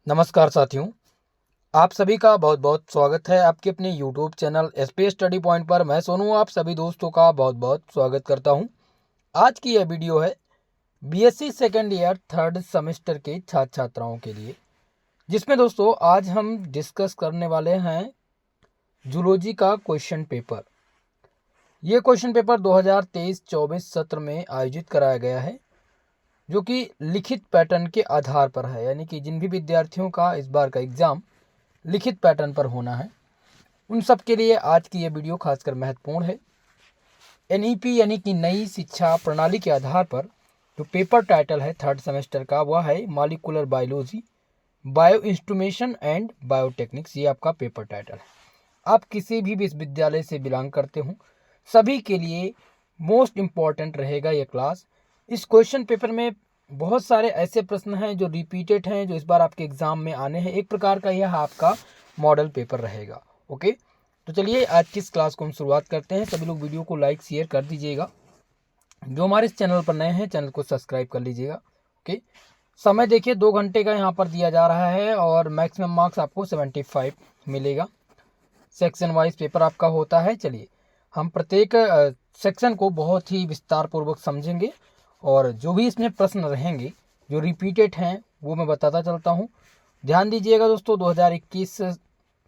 नमस्कार साथियों, आप सभी का बहुत बहुत स्वागत है आपके अपने YouTube channel SPS study point पर। मैं सोनू आप सभी दोस्तों का बहुत बहुत स्वागत करता हूं। आज की यह वीडियो है BSc second year third semester के छात्र छात्राओं के लिए, जिसमें दोस्तों आज हम डिस्कस करने वाले हैं जूलॉजी का क्वेश्चन पेपर। ये क्वेश्चन पेपर 2023-24 सत्र में आयोजित कराया गया है, जो कि लिखित पैटर्न के आधार पर है। यानी कि जिन भी विद्यार्थियों का इस बार का एग्ज़ाम लिखित पैटर्न पर होना है, उन सब के लिए आज की ये वीडियो खासकर महत्वपूर्ण है। एनईपी यानी कि नई शिक्षा प्रणाली के आधार पर जो पेपर टाइटल है थर्ड सेमेस्टर का, वह है molecular biology, bio instrumentation and biotechniques. ये आपका पेपर टाइटल है। आप किसी भी विश्वविद्यालय से बिलोंग करते हो, सभी के लिए मोस्ट इम्पॉर्टेंट रहेगा ये क्लास। इस क्वेश्चन पेपर में बहुत सारे ऐसे प्रश्न हैं जो रिपीटेड हैं, जो इस बार आपके एग्जाम में आने हैं। एक प्रकार का यह आपका मॉडल पेपर रहेगा। ओके, तो चलिए आज की इस क्लास को हम शुरुआत करते हैं। सभी लोग वीडियो को लाइक शेयर कर दीजिएगा। जो हमारे इस चैनल पर नए हैं, चैनल को सब्सक्राइब कर लीजिएगा। ओके, समय देखिए 2 घंटे का यहाँ पर दिया जा रहा है और मैक्सिमम मार्क्स आपको 75 मिलेगा। सेक्शन वाइज पेपर आपका होता है। चलिए हम प्रत्येक सेक्शन को बहुत ही विस्तार पूर्वक समझेंगे और जो भी इसमें प्रश्न रहेंगे जो रिपीटेड हैं वो मैं बताता चलता हूँ। ध्यान दीजिएगा दोस्तों, 2021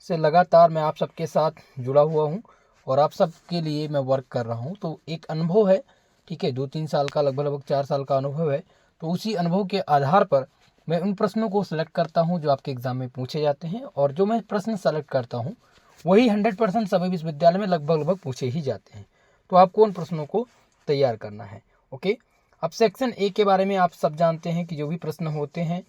से लगातार मैं आप सबके साथ जुड़ा हुआ हूँ और आप सबके लिए मैं वर्क कर रहा हूँ। तो एक अनुभव है, ठीक है, 2-3 साल का, लगभग 4 साल का अनुभव है। तो उसी अनुभव के आधार पर मैं उन प्रश्नों को सिलेक्ट करता हूँ जो आपके एग्ज़ाम में पूछे जाते हैं, और जो मैं प्रश्न सेलेक्ट करता हूँ वही 100% सभी विश्वविद्यालय में लगभग पूछे ही जाते हैं। तो आपको उन प्रश्नों को तैयार करना है। ओके, अब सेक्शन ए के बारे में आप सब जानते हैं कि जो भी प्रश्न होते हैं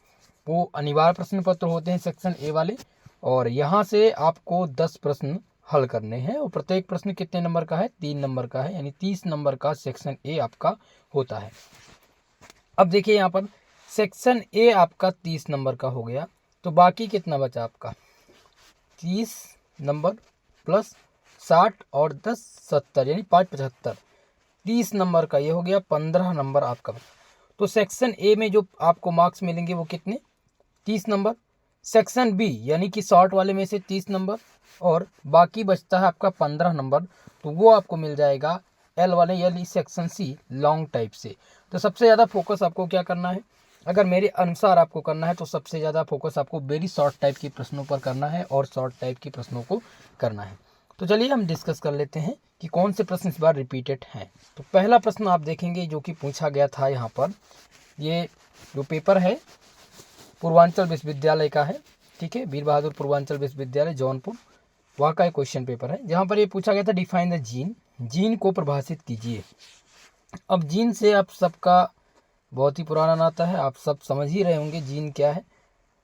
वो अनिवार्य प्रश्न पत्र होते हैं सेक्शन ए वाले, और यहाँ से आपको 10 प्रश्न हल करने हैं। और प्रत्येक प्रश्न कितने नंबर का है? 3 नंबर का है, यानी 30 नंबर का सेक्शन ए आपका होता है। अब देखिए यहाँ पर सेक्शन ए आपका 30 नंबर का हो गया, तो बाकी कितना बचा आपका? 30 नंबर प्लस 60 और 10 70, यानी 5 75। 30 नंबर का ये हो गया, 15 नंबर आपका। तो सेक्शन ए में जो आपको मार्क्स मिलेंगे वो कितने? 30 नंबर। सेक्शन बी यानी कि शॉर्ट वाले में से 30 नंबर, और बाकी बचता है आपका 15 नंबर। तो वो आपको मिल जाएगा एल वाले यानी सेक्शन सी लॉन्ग टाइप से। तो सबसे ज़्यादा फोकस आपको क्या करना है? अगर मेरे अनुसार आपको करना है तो सबसे ज़्यादा फोकस आपको वेरी शॉर्ट टाइप के प्रश्नों पर करना है और शॉर्ट टाइप के प्रश्नों को करना है। तो चलिए हम डिस्कस कर लेते हैं कि कौन से प्रश्न इस बार रिपीटेड हैं। तो पहला प्रश्न आप देखेंगे जो कि पूछा गया था यहाँ पर, ये जो पेपर है पूर्वांचल विश्वविद्यालय का है, ठीक है, वीर बहादुर पूर्वांचल विश्वविद्यालय जौनपुर, वहाँ का एक क्वेश्चन पेपर है जहाँ पर ये पूछा गया था डिफाइन द जीन, जीन को परिभाषित कीजिए। अब जीन से आप सबका बहुत ही पुराना नाता है, आप सब समझ ही रहे होंगे जीन क्या है।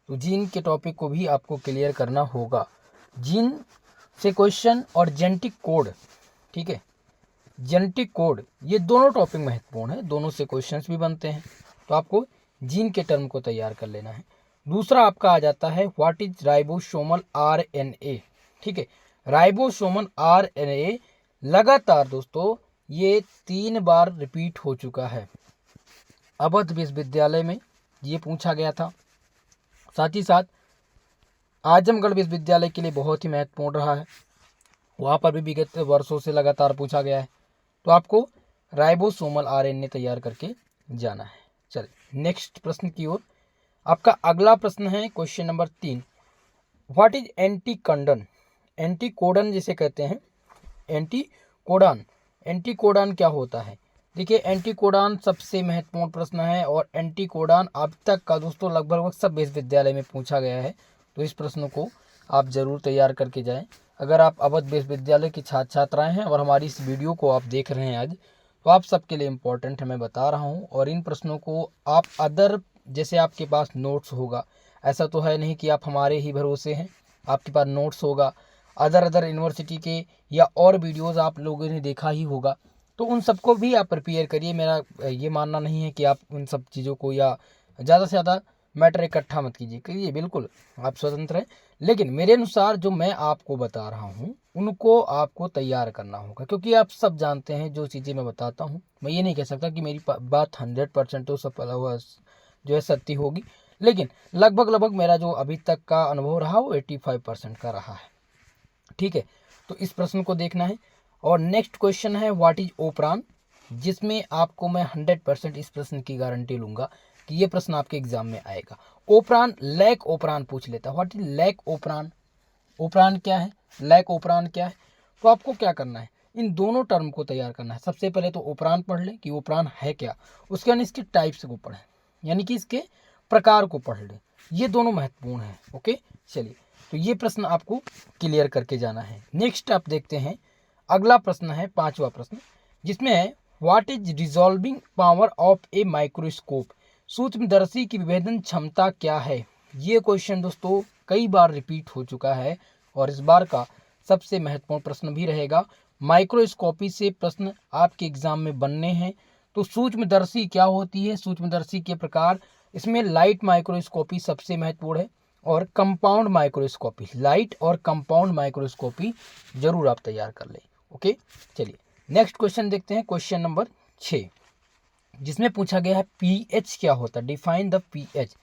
तो जीन के टॉपिक को भी आपको क्लियर करना होगा। जीन से क्वेश्चन और जेनेटिक कोड, ठीक है, जेनेटिक कोड, ये दोनों टॉपिक महत्वपूर्ण है, दोनों से क्वेश्चंस भी बनते हैं। तो आपको जीन के टर्म को तैयार कर लेना है। दूसरा आपका आ जाता है व्हाट इज राइबोसोमल आरएनए, ठीक है, राइबोसोमल आरएनए लगातार दोस्तों ये 3 बार रिपीट हो चुका है। अवध विश्वविद्यालय में ये पूछा गया था, साथ ही साथ आजमगढ़ विश्वविद्यालय के लिए बहुत ही महत्वपूर्ण रहा है, वहाँ पर भी विगत वर्षों से लगातार पूछा गया है। तो आपको राइबोसोमल आरएनए तैयार करके जाना है। चलिए नेक्स्ट प्रश्न की ओर। आपका अगला प्रश्न है क्वेश्चन नंबर 3, व्हाट इज एंटीकोडन, एंटीकोडन जिसे कहते हैं, एंटीकोडन, एंटीकोडन क्या होता है? देखिए एंटीकोडन सबसे महत्वपूर्ण प्रश्न है और एंटीकोडन अब तक का दोस्तों लगभग सब विश्वविद्यालय में पूछा गया है। तो इस प्रश्न को आप जरूर तैयार करके जाएं। अगर आप अवध विश्वविद्यालय की छात्र छात्राएं हैं और हमारी इस वीडियो को आप देख रहे हैं आज, तो आप सबके लिए इम्पोर्टेंट है, मैं बता रहा हूँ। और इन प्रश्नों को आप अदर, जैसे आपके पास नोट्स होगा, ऐसा तो है नहीं कि आप हमारे ही भरोसे हैं, आपके पास नोट्स होगा, अदर यूनिवर्सिटी के या और वीडियोस आप लोगों ने देखा ही होगा, तो उन सबको भी आप प्रिपेयर करिए। मेरा ये मानना नहीं है कि आप उन सब चीज़ों को या ज़्यादा से ज़्यादा मैटर इकट्ठा मत कीजिए, बिल्कुल आप स्वतंत्र हैं, लेकिन मेरे अनुसार जो मैं आपको बता रहा हूँ उनको आपको तैयार करना होगा। क्योंकि आप सब जानते हैं जो चीज़ें मैं बताता हूँ, मैं ये नहीं कह सकता कि मेरी बात 100% तो सफल जो है सत्य होगी, लेकिन लगभग मेरा जो अभी तक का अनुभव रहा वो 85% का रहा है। ठीक है, तो इस प्रश्न को देखना है। और नेक्स्ट क्वेश्चन है व्हाट इज ओपरान, जिसमें आपको मैं 100% इस प्रश्न की गारंटी लूंगा कि ये प्रश्न आपके एग्जाम में आएगा। ओपरान, लैक ओपरान पूछ लेता है। व्हाट इज लैक ओपरान, ओपरान क्या है, लैक ओपरान क्या है। तो आपको क्या करना है, इन दोनों टर्म को तैयार करना है। सबसे पहले तो ओपरान पढ़ लें कि ओपरान है क्या, उसके बाद इसके टाइप्स को पढ़ें, यानी कि इसके प्रकार को पढ़ लें। ये दोनों महत्वपूर्ण हैं। ओके, चलिए, तो ये प्रश्न आपको क्लियर करके जाना है। नेक्स्ट आप देखते हैं, अगला प्रश्न है 5वां प्रश्न, जिसमें है what is resolving power of a microscope, सूक्ष्मदर्शी की विभेदन क्षमता क्या है। ये क्वेश्चन दोस्तों कई बार रिपीट हो चुका है और इस बार का सबसे महत्वपूर्ण प्रश्न भी रहेगा। माइक्रोस्कोपी से प्रश्न आपके एग्जाम में बनने हैं। तो सूक्ष्मदर्शी क्या होती है, सूक्ष्मदर्शी के प्रकार, इसमें लाइट माइक्रोस्कोपी सबसे महत्वपूर्ण है और कंपाउंड माइक्रोस्कोपी, लाइट और कंपाउंड माइक्रोस्कोपी जरूर आप तैयार कर लें। ओके, चलिए नेक्स्ट क्वेश्चन देखते हैं, क्वेश्चन नंबर 6, जिसमें पूछा गया है पीएच क्या होता है, डिफाइन द पीएच।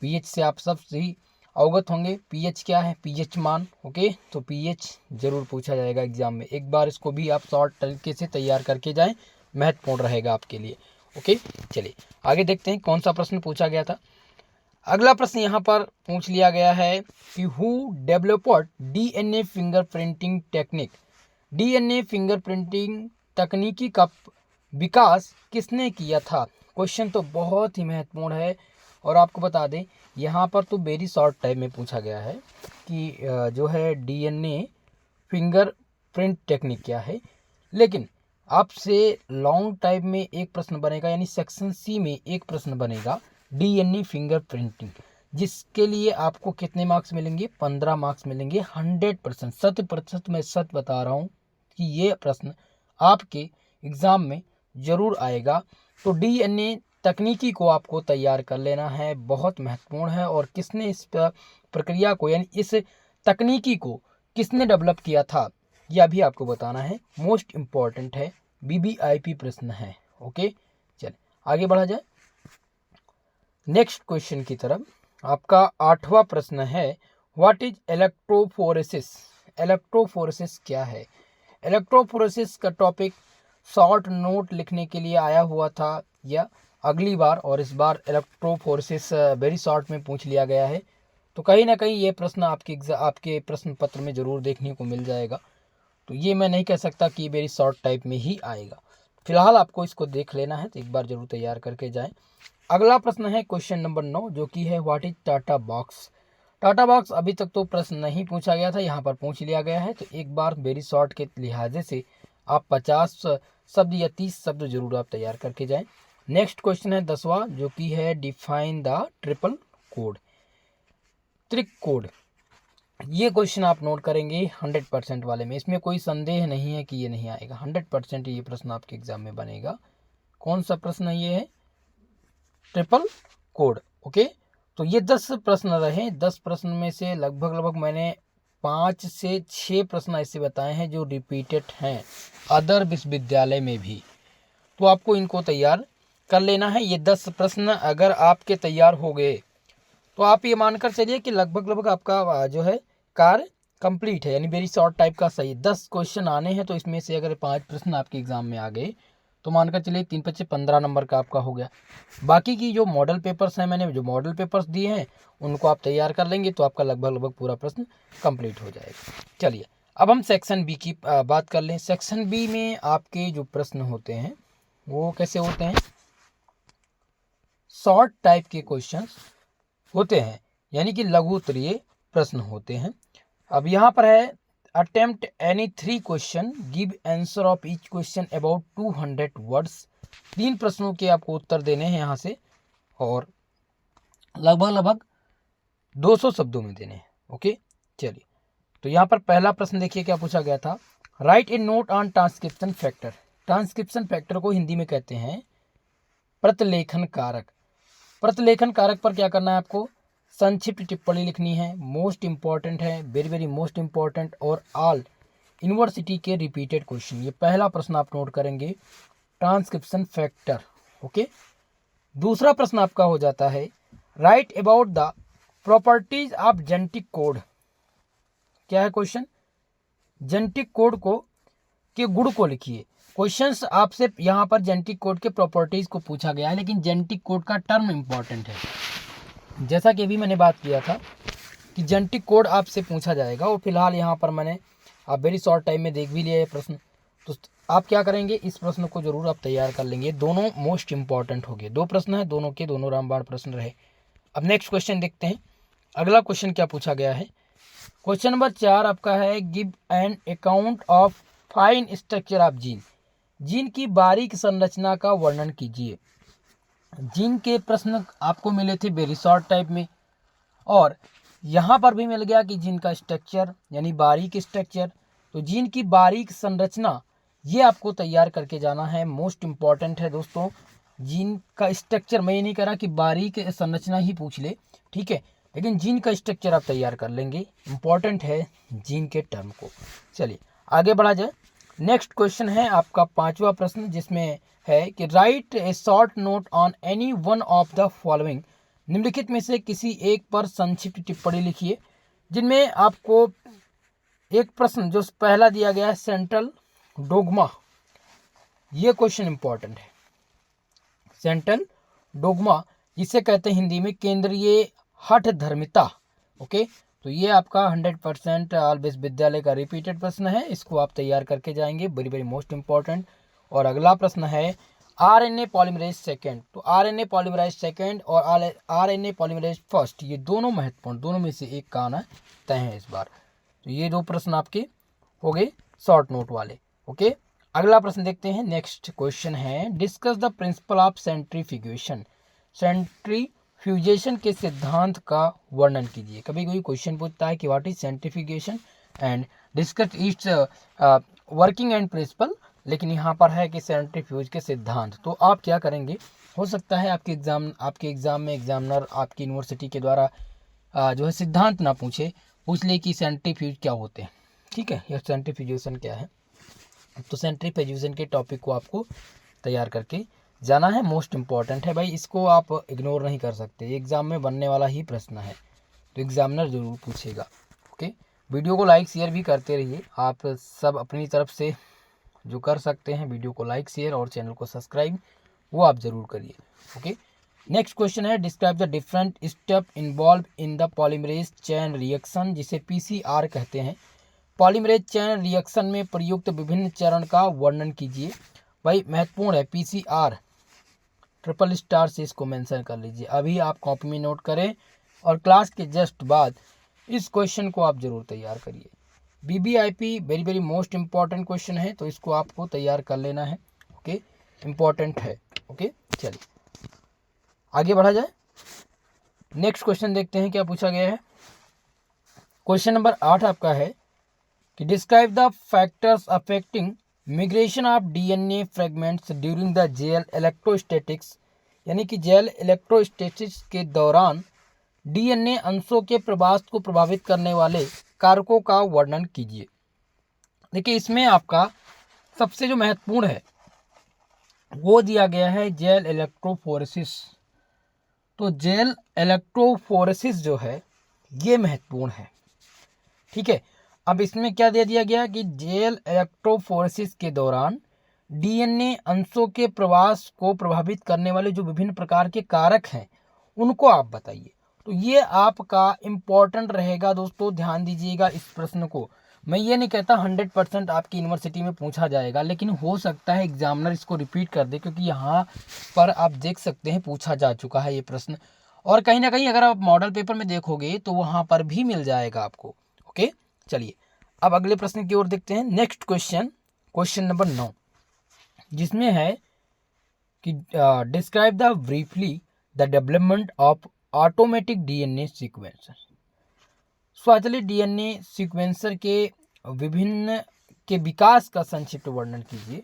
पीएच से आप सब सही अवगत होंगे, पीएच क्या है, पीएच मान। ओके, तो पीएच जरूर पूछा जाएगा एग्जाम में, एक बार इसको भी आप शॉर्ट तरीके से तैयार करके जाएं, महत्वपूर्ण रहेगा आपके लिए। ओके, चलिए आगे देखते हैं कौन सा प्रश्न पूछा गया था। अगला प्रश्न यहाँ पर पूछ लिया गया है कि who developed DNA fingerprinting technique, DNA fingerprinting तकनीकी का विकास किसने किया था। क्वेश्चन तो बहुत ही महत्वपूर्ण है और आपको बता दें यहाँ पर तो वेरी शॉर्ट टाइम में पूछा गया है कि जो है डीएनए फिंगरप्रिंट टेक्निक क्या है, लेकिन आपसे लॉन्ग टाइम में एक प्रश्न बनेगा, यानी सेक्शन सी में एक प्रश्न बनेगा डीएनए फिंगरप्रिंटिंग, जिसके लिए आपको कितने मार्क्स मिलेंगे, 15 मार्क्स मिलेंगे। 100%, 100% मैं सच बता रहा हूँ कि ये प्रश्न आपके एग्जाम में जरूर आएगा। तो डीएनए तकनीकी को आपको तैयार कर लेना है, बहुत महत्वपूर्ण है। और किसने इस प्रक्रिया को, यानी इस तकनीकी को किसने डेवलप किया था, यह भी आपको बताना है, मोस्ट इम्पॉर्टेंट है, वीवीआईपी प्रश्न है। ओके, चलिए आगे बढ़ा जाए नेक्स्ट क्वेश्चन की तरफ। आपका 8वां प्रश्न है व्हाट इज इलेक्ट्रोफोरेसिस, इलेक्ट्रोफोरेसिस क्या है। इलेक्ट्रोफोरेसिस का टॉपिक शॉर्ट नोट लिखने के लिए आया हुआ था या अगली बार, और इस बार इलेक्ट्रोफोरेसिस वेरी शॉर्ट में पूछ लिया गया है। तो कहीं ना कहीं ये प्रश्न आपके प्रश्न पत्र में जरूर देखने को मिल जाएगा। तो ये मैं नहीं कह सकता कि वेरी शॉर्ट टाइप में ही आएगा, फिलहाल आपको इसको देख लेना है, तो एक बार जरूर तैयार करके जाएं। अगला प्रश्न है क्वेश्चन नंबर 9, जो कि है what is TATA box. TATA box अभी तक तो प्रश्न नहीं पूछा गया था, यहाँ पर पूछ लिया गया है। तो एक बार वेरी शॉर्ट के लिहाजे से आप 50 शब्द या 30 शब्द जरूर आप तैयार करके जाएं। नेक्स्ट क्वेश्चन है 10वां, जो कि है डिफाइन द ट्रिपल कोड, त्रिक कोड। ये क्वेश्चन आप नोट करेंगे 100% वाले में, इसमें कोई संदेह नहीं है कि ये नहीं आएगा। 100% ये प्रश्न आपके एग्जाम में बनेगा। कौन सा प्रश्न ये है, ट्रिपल कोड। ओके, तो ये 10 प्रश्न रहे। 10 प्रश्न में से लगभग मैंने 5 से 6 प्रश्न ऐसे बताए हैं जो रिपीटेड हैं अदर विश्वविद्यालय में भी, तो आपको इनको तैयार कर लेना है। ये 10 प्रश्न अगर आपके तैयार हो गए तो आप ये मानकर चलिए कि लगभग आपका जो है कार्य कंप्लीट है, यानी वेरी शॉर्ट टाइप का सही। 10 क्वेश्चन आने हैं, तो इसमें से अगर 5 प्रश्न आपके एग्जाम में आ गए तो मानकर चलिए 3 × 5 = 15 नंबर का आपका हो गया। बाकी की जो मॉडल पेपर्स हैं, मैंने जो मॉडल पेपर्स दिए हैं उनको आप तैयार कर लेंगे तो आपका लगभग पूरा प्रश्न कंप्लीट हो जाएगा। चलिए अब हम सेक्शन बी की बात कर लें। सेक्शन बी में आपके जो प्रश्न होते हैं वो कैसे होते हैं, शॉर्ट टाइप के क्वेश्चन होते हैं, यानी कि लघु उत्तरीय प्रश्न होते हैं। अब यहाँ पर है attempt any 3 question, give answer of each question about 200 words. 3 प्रश्नों के आपको उत्तर देने हैं यहाँ से, और लगभग 200 शब्दों में देने हैं। ओके, चलिए तो यहाँ पर पहला प्रश्न देखिए क्या पूछा गया था, right A note on transcription factor. Transcription factor को हिंदी में कहते हैं प्रतिलेखन कारक। प्रतिलेखन कारक पर क्या करना है, आपको संक्षिप्त टिप्पणी लिखनी है, मोस्ट इंपॉर्टेंट है, वेरी मोस्ट इंपॉर्टेंट, और ऑल यूनिवर्सिटी के रिपीटेड क्वेश्चन। ये पहला प्रश्न आप नोट करेंगे, ट्रांसक्रिप्शन फैक्टर। ओके, दूसरा प्रश्न आपका हो जाता है right about the properties of genetic code. क्या है क्वेश्चन? जेनेटिक कोड को के गुण को लिखिए। क्वेश्चंस आपसे यहाँ पर जेनेटिक कोड के प्रॉपर्टीज को पूछा गया है, लेकिन जेनेटिक कोड का टर्म इंपॉर्टेंट है। जैसा कि अभी मैंने बात किया था कि जेनेटिक कोड आपसे पूछा जाएगा, और फिलहाल यहाँ पर मैंने आप वेरी शॉर्ट टाइम में देख भी लिया है प्रश्न, तो आप क्या करेंगे, इस प्रश्न को जरूर आप तैयार कर लेंगे। दोनों मोस्ट इंपॉर्टेंट हो गए, 2 प्रश्न है, दोनों के दोनों रामबाण प्रश्न रहे। अब नेक्स्ट क्वेश्चन देखते हैं। अगला क्वेश्चन क्या पूछा गया है? क्वेश्चन नंबर 4 आपका है, give an account of fine structure of gene. Gene की बारीक संरचना का वर्णन कीजिए। जीन के प्रश्न आपको मिले थे वेरी शॉर्ट टाइप में, और यहाँ पर भी मिल गया कि जीन का स्ट्रक्चर यानी बारीक स्ट्रक्चर। तो जीन की बारीक संरचना ये आपको तैयार करके जाना है, मोस्ट इंपॉर्टेंट है दोस्तों। जीन का स्ट्रक्चर, मैं ये नहीं कह रहा कि बारीक संरचना ही पूछ ले, ठीक है, लेकिन जीन का स्ट्रक्चर आप तैयार कर लेंगे, इंपॉर्टेंट है जीन के टर्म को। चलिए आगे बढ़ा जाए। नेक्स्ट क्वेश्चन है आपका 5वां प्रश्न, जिसमें है कि right A short note on any one of the following. निम्नलिखित में से किसी एक पर संक्षिप्त टिप्पणी लिखिए, जिनमें आपको एक प्रश्न जो पहला दिया गया है सेंट्रल डोगमा, ये क्वेश्चन इंपॉर्टेंट है। सेंट्रल डोगमा जिसे कहते हैं हिंदी में केंद्रीय हठ धर्मिता। ओके, तो ये आपका 100% ऑल विश्वविद्यालय का रिपीटेड प्रश्न है, इसको आप तैयार करके जाएंगे, वेरी वेरी मोस्ट इंपॉर्टेंट। और अगला प्रश्न है आरएनए पॉलीमरेज सेकेंड। तो आरएनए पॉलीमरेज सेकेंड और आरएनए पॉलीमरेज फर्स्ट, ये दोनों महत्वपूर्ण, दोनों में से एक का आना तय है इस बार। तो ये 2 प्रश्न आपके हो गए शॉर्ट नोट वाले। ओके, अगला प्रश्न देखते हैं। नेक्स्ट क्वेश्चन है, discuss the principle of centrifugation. Centrifugation के सिद्धांत का वर्णन कीजिए। कभी कोई क्वेश्चन पूछता है कि what is centrifugation and discuss its working and principle, लेकिन यहाँ पर है कि सेंट्रीफ्यूज के सिद्धांत। तो आप क्या करेंगे, हो सकता है आपके एग्जाम में एग्जामिनर आपकी यूनिवर्सिटी के द्वारा जो है सिद्धांत ना पूछ ले कि सेंट्रीफ्यूज क्या होते हैं, ठीक है, या सेंट्रीफ्यूगेशन क्या है। तो सेंट्रीफ्यूगेशन के टॉपिक को आपको तैयार करके जाना है, मोस्ट इंपॉर्टेंट है भाई, इसको आप इग्नोर नहीं कर सकते, एग्जाम में बनने वाला ही प्रश्न है, तो एग्जामिनर जरूर पूछेगा। ओके, वीडियो को लाइक शेयर भी करते रहिए, आप सब अपनी तरफ से जो कर सकते हैं, वीडियो को लाइक शेयर और चैनल को सब्सक्राइब वो आप जरूर करिए। ओके, नेक्स्ट क्वेश्चन है, describe the different step involve in the polymerase chain reaction, जिसे पीसीआर कहते हैं। पॉलीमरेज चेन रिएक्शन में प्रयुक्त विभिन्न चरण का वर्णन कीजिए। भाई महत्वपूर्ण है पीसीआर, ट्रिपल स्टार से इसको मेंशन कर लीजिए, अभी आप कॉपी में नोट करें और क्लास के जस्ट बाद इस क्वेश्चन को आप जरूर तैयार करिए। BBIP very very most important question है, तो इसको आपको तैयार कर लेना है। ओके, इंपॉर्टेंट है। ओके, चलिए आगे बढ़ा जाए। नेक्स्ट क्वेश्चन देखते हैं क्या पूछा गया है। क्वेश्चन नंबर 8 आपका है कि describe the factors affecting migration of DNA fragments during the gel electrostatics, यानी कि जेल इलेक्ट्रोस्टैटिक्स के दौरान डीएनए अंशों के प्रवास को प्रभावित करने वाले कारकों का वर्णन कीजिए। देखिए इसमें आपका सबसे जो महत्वपूर्ण है वो दिया गया है जेल इलेक्ट्रोफोरेसिस। तो जेल इलेक्ट्रोफोरेसिस जो है ये महत्वपूर्ण है, ठीक है। अब इसमें क्या दे दिया गया कि जेल इलेक्ट्रोफोरेसिस के दौरान डीएनए अंशों के प्रवास को प्रभावित करने वाले जो विभिन्न प्रकार के कारक हैं उनको आप बताइए। तो ये आपका इम्पोर्टेंट रहेगा दोस्तों, ध्यान दीजिएगा इस प्रश्न को। मैं ये नहीं कहता 100% आपकी यूनिवर्सिटी में पूछा जाएगा, लेकिन हो सकता है एग्जामिनर इसको रिपीट कर दे, क्योंकि यहाँ पर आप देख सकते हैं पूछा जा चुका है ये प्रश्न, और कहीं ना कहीं अगर आप मॉडल पेपर में देखोगे तो वहाँ पर भी मिल जाएगा आपको। ओके, चलिए अब अगले प्रश्न की ओर देखते हैं। नेक्स्ट क्वेश्चन नंबर 9, जिसमें है कि describe the briefly the development of automatic DNA sequencer. स्वचालित डीएनए सीक्वेंसर के विभिन्न के विकास का संक्षिप्त वर्णन कीजिए।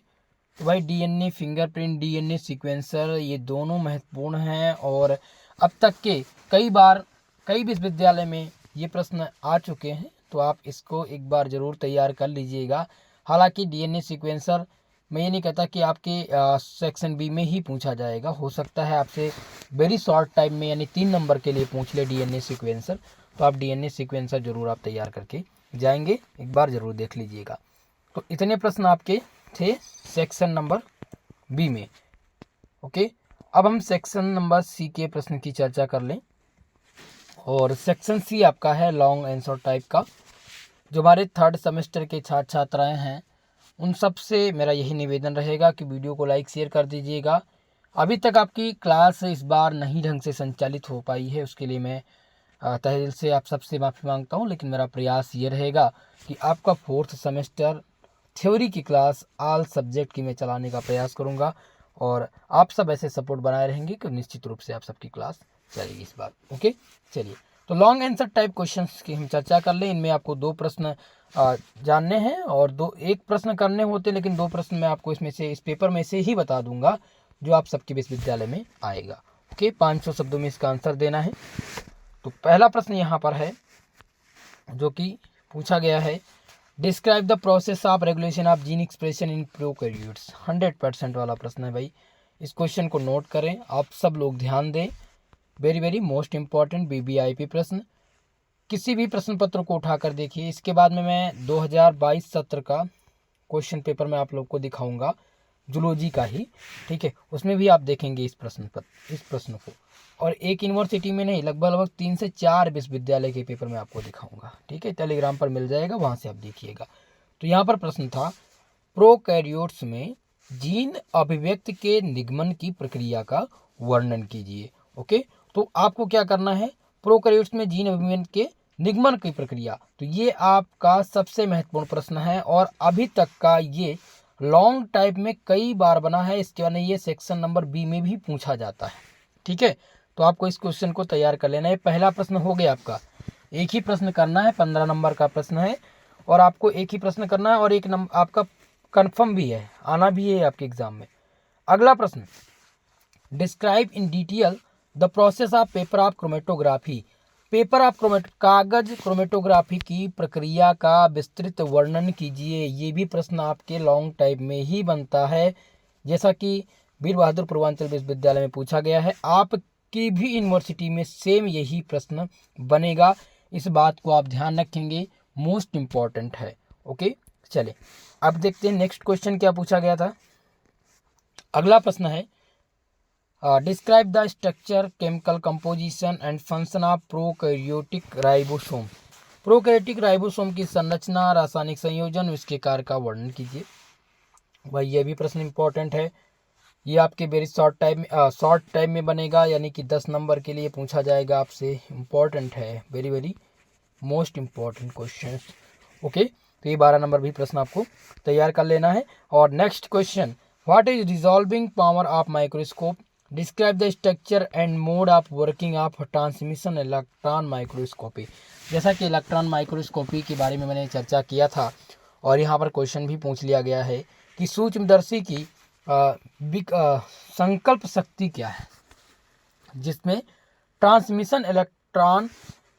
तो भाई डीएनए फिंगरप्रिंट, डीएनए सीक्वेंसर, ये दोनों महत्वपूर्ण हैं और अब तक के कई विश्वविद्यालय में ये प्रश्न आ चुके हैं, तो आप इसको एक बार ज़रूर तैयार कर लीजिएगा। हालांकि डीएनए सीक्वेंसर मैं ये नहीं कहता कि आपके सेक्शन बी में ही पूछा जाएगा, हो सकता है आपसे वेरी शॉर्ट टाइम में यानी 3 नंबर के लिए पूछ ले डीएनए सीक्वेंसर, तो आप डीएनए सीक्वेंसर जरूर आप तैयार करके जाएंगे, एक बार जरूर देख लीजिएगा। तो इतने प्रश्न आपके थे सेक्शन नंबर बी में। ओके, अब हम सेक्शन नंबर सी के प्रश्न की चर्चा कर लें। और सेक्शन सी आपका है लॉन्ग आंसर टाइप का। जो हमारे 3rd सेमेस्टर के छात्र छात्राएं हैं उन सब से मेरा यही निवेदन रहेगा कि वीडियो को लाइक शेयर कर दीजिएगा। अभी तक आपकी क्लास इस बार नहीं ढंग से संचालित हो पाई है, उसके लिए मैं तहे दिल से आप सबसे माफ़ी मांगता हूं, लेकिन मेरा प्रयास ये रहेगा कि आपका 4th सेमेस्टर थ्योरी की क्लास ऑल सब्जेक्ट की मैं चलाने का प्रयास करूंगा, और आप सब ऐसे सपोर्ट बनाए रहेंगे कि निश्चित रूप से आप सबकी क्लास चलेगी इस बार। ओके, चलिए तो लॉन्ग आंसर टाइप क्वेश्चंस की हम चर्चा कर लें। इनमें आपको 2 प्रश्न जानने हैं और एक प्रश्न करने होते, लेकिन 2 प्रश्न मैं आपको इसमें से इस पेपर में से ही बता दूंगा जो आप सबके विश्वविद्यालय में आएगा। ओके, 500 शब्दों में इसका आंसर देना है। तो पहला प्रश्न यहाँ पर है जो कि पूछा गया है, describe the process of regulation of gene expression in prokaryotes. 100% वाला प्रश्न है भाई, इस क्वेश्चन को नोट करें, आप सब लोग ध्यान दें। Very very most important BBIP प्रश्न, किसी भी प्रश्न पत्र को उठाकर देखिए। इसके बाद में मैं 2022 सत्र का क्वेश्चन पेपर में आप लोग को दिखाऊंगा, जूलॉजी का ही, ठीक है, उसमें भी आप देखेंगे इस प्रश्न को। और एक यूनिवर्सिटी में नहीं, लगभग 3 से 4 विश्वविद्यालय के पेपर में आपको दिखाऊंगा, ठीक है, टेलीग्राम पर मिल जाएगा, वहां से आप देखिएगा। तो यहाँ पर प्रश्न था, प्रोकैरियोट्स में जीन अभिव्यक्ति के निगमन की प्रक्रिया का वर्णन कीजिए। ओके, तो आपको क्या करना है, प्रोकैरियोट्स में जीन अभिव्यक्ति के निगमन की प्रक्रिया, तो ये आपका सबसे महत्वपूर्ण प्रश्न है और अभी तक का ये लॉन्ग टाइप में कई बार बना है। इसके बाद ये सेक्शन नंबर बी में भी पूछा जाता है, ठीक है। तो आपको इस क्वेश्चन को तैयार कर लेना है। पहला प्रश्न हो गया आपका, एक ही प्रश्न करना है, 15 नंबर का प्रश्न है और आपको एक ही प्रश्न करना है और एक नंबर आपका कंफर्म भी है, आना भी है आपके एग्जाम में। अगला प्रश्न, describe in detail the process of paper of chromatography. Paper of कागज क्रोमेटोग्राफी की प्रक्रिया का विस्तृत वर्णन कीजिए। ये भी प्रश्न आपके लॉन्ग टाइप में ही बनता है, जैसा कि वीर बहादुर पूर्वांचल विश्वविद्यालय में पूछा गया है, आपकी भी यूनिवर्सिटी में सेम यही प्रश्न बनेगा। इस बात को आप ध्यान रखेंगे, मोस्ट इम्पॉर्टेंट है। ओके, चलिए अब देखते हैं नेक्स्ट क्वेश्चन क्या पूछा गया था। अगला प्रश्न है, describe the structure, chemical composition and function of prokaryotic ribosome. Prokaryotic ribosome की संरचना, रासायनिक संयोजन, इसके कार्य का वर्णन कीजिए। भाई ये भी प्रश्न इंपॉर्टेंट है, ये आपके वेरी शॉर्ट टाइम में बनेगा, यानी कि 10 नंबर के लिए पूछा जाएगा आपसे, इंपॉर्टेंट है, very very most important question. Okay, तो ये 12 नंबर भी प्रश्न आपको तैयार कर लेना है। और next question, what is resolving power of microscope, describe the structure and mode of working of transmission electron microscopy. जैसा कि इलेक्ट्रॉन माइक्रोस्कोपी के बारे में मैंने चर्चा किया था और यहाँ पर क्वेश्चन भी पूछ लिया गया है कि सूक्ष्मदर्शी की संकल्प शक्ति क्या है, जिसमें ट्रांसमिशन इलेक्ट्रॉन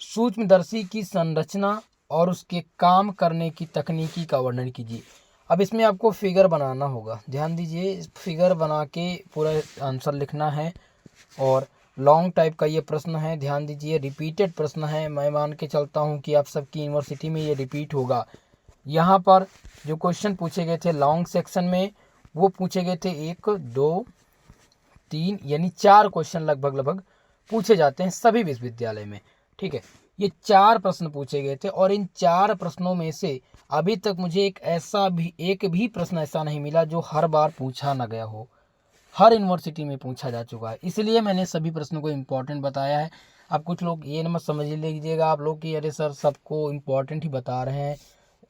सूक्ष्मदर्शी की संरचना और उसके काम करने की तकनीकी का वर्णन कीजिए। अब इसमें आपको फिगर बनाना होगा, ध्यान दीजिए, फिगर बना के पूरा आंसर लिखना है। और लॉन्ग टाइप का ये प्रश्न है, ध्यान दीजिए, रिपीटेड प्रश्न है। मैं मान के चलता हूँ कि आप सबकी यूनिवर्सिटी में ये रिपीट होगा। यहाँ पर जो क्वेश्चन पूछे गए थे लॉन्ग सेक्शन में, वो पूछे गए थे 1 2 3 यानी 4 क्वेश्चन लगभग पूछे जाते हैं सभी विश्वविद्यालय में, ठीक है। ये 4 प्रश्न पूछे गए थे और इन 4 प्रश्नों में से अभी तक मुझे एक भी प्रश्न ऐसा नहीं मिला जो हर बार पूछा ना गया हो, हर यूनिवर्सिटी में पूछा जा चुका है। इसलिए मैंने सभी प्रश्नों को इम्पोर्टेंट बताया है। अब कुछ लोग ये न मत समझ लीजिएगा आप लोग कि अरे सर सबको इम्पोर्टेंट ही बता रहे हैं,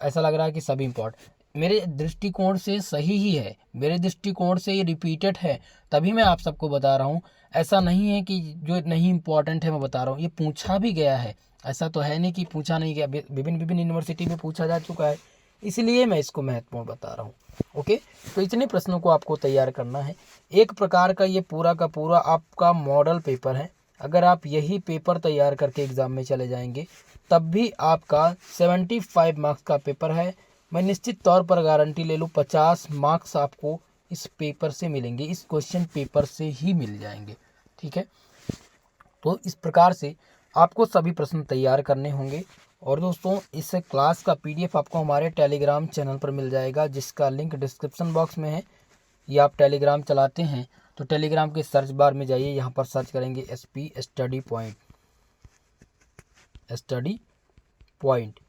ऐसा लग रहा है कि सभी इम्पोर्टेंट। मेरे दृष्टिकोण से सही ही है, मेरे दृष्टिकोण से ये रिपीटेड है, तभी मैं आप सबको बता रहा हूँ। ऐसा नहीं है कि जो नहीं इम्पोर्टेंट है मैं बता रहा हूँ, ये पूछा भी गया है, ऐसा तो है नहीं कि पूछा नहीं गया, विभिन्न यूनिवर्सिटी में पूछा जा चुका है, इसलिए मैं इसको महत्वपूर्ण बता रहा हूँ। ओके, तो इतने प्रश्नों को आपको तैयार करना है। एक प्रकार का ये पूरा का पूरा आपका मॉडल पेपर है। अगर आप यही पेपर तैयार करके एग्ज़ाम में चले जाएंगे तब भी आपका 75 मार्क्स का पेपर है। मैं निश्चित तौर पर गारंटी ले लूँ 50 मार्क्स आपको इस पेपर से मिलेंगे, इस क्वेश्चन पेपर से ही मिल जाएंगे। ठीक है, तो इस प्रकार से आपको सभी प्रश्न तैयार करने होंगे। और दोस्तों इस क्लास का PDF आपको हमारे टेलीग्राम चैनल पर मिल जाएगा, जिसका लिंक डिस्क्रिप्शन बॉक्स में है। ये आप टेलीग्राम चलाते हैं तो टेलीग्राम के सर्च बार में जाइए, यहाँ पर सर्च करेंगे SP स्टडी पॉइंट।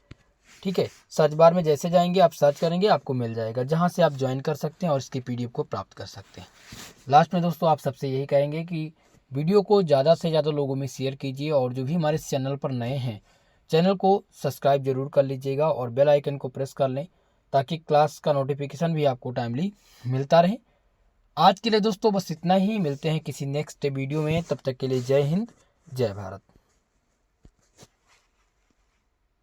ठीक है, सर्च बार में जैसे जाएंगे आप सर्च करेंगे, आपको मिल जाएगा, जहाँ से आप ज्वाइन कर सकते हैं और इसकी PDF को प्राप्त कर सकते हैं। लास्ट में दोस्तों आप सबसे यही कहेंगे कि वीडियो को ज़्यादा से ज़्यादा लोगों में शेयर कीजिए, और जो भी हमारे इस चैनल पर नए हैं चैनल को सब्सक्राइब जरूर कर लीजिएगा और बेल आइकन को प्रेस कर लें, ताकि क्लास का नोटिफिकेशन भी आपको टाइमली मिलता रहे। आज के लिए दोस्तों बस इतना ही, मिलते हैं किसी नेक्स्ट वीडियो में, तब तक के लिए जय हिंद जय भारत।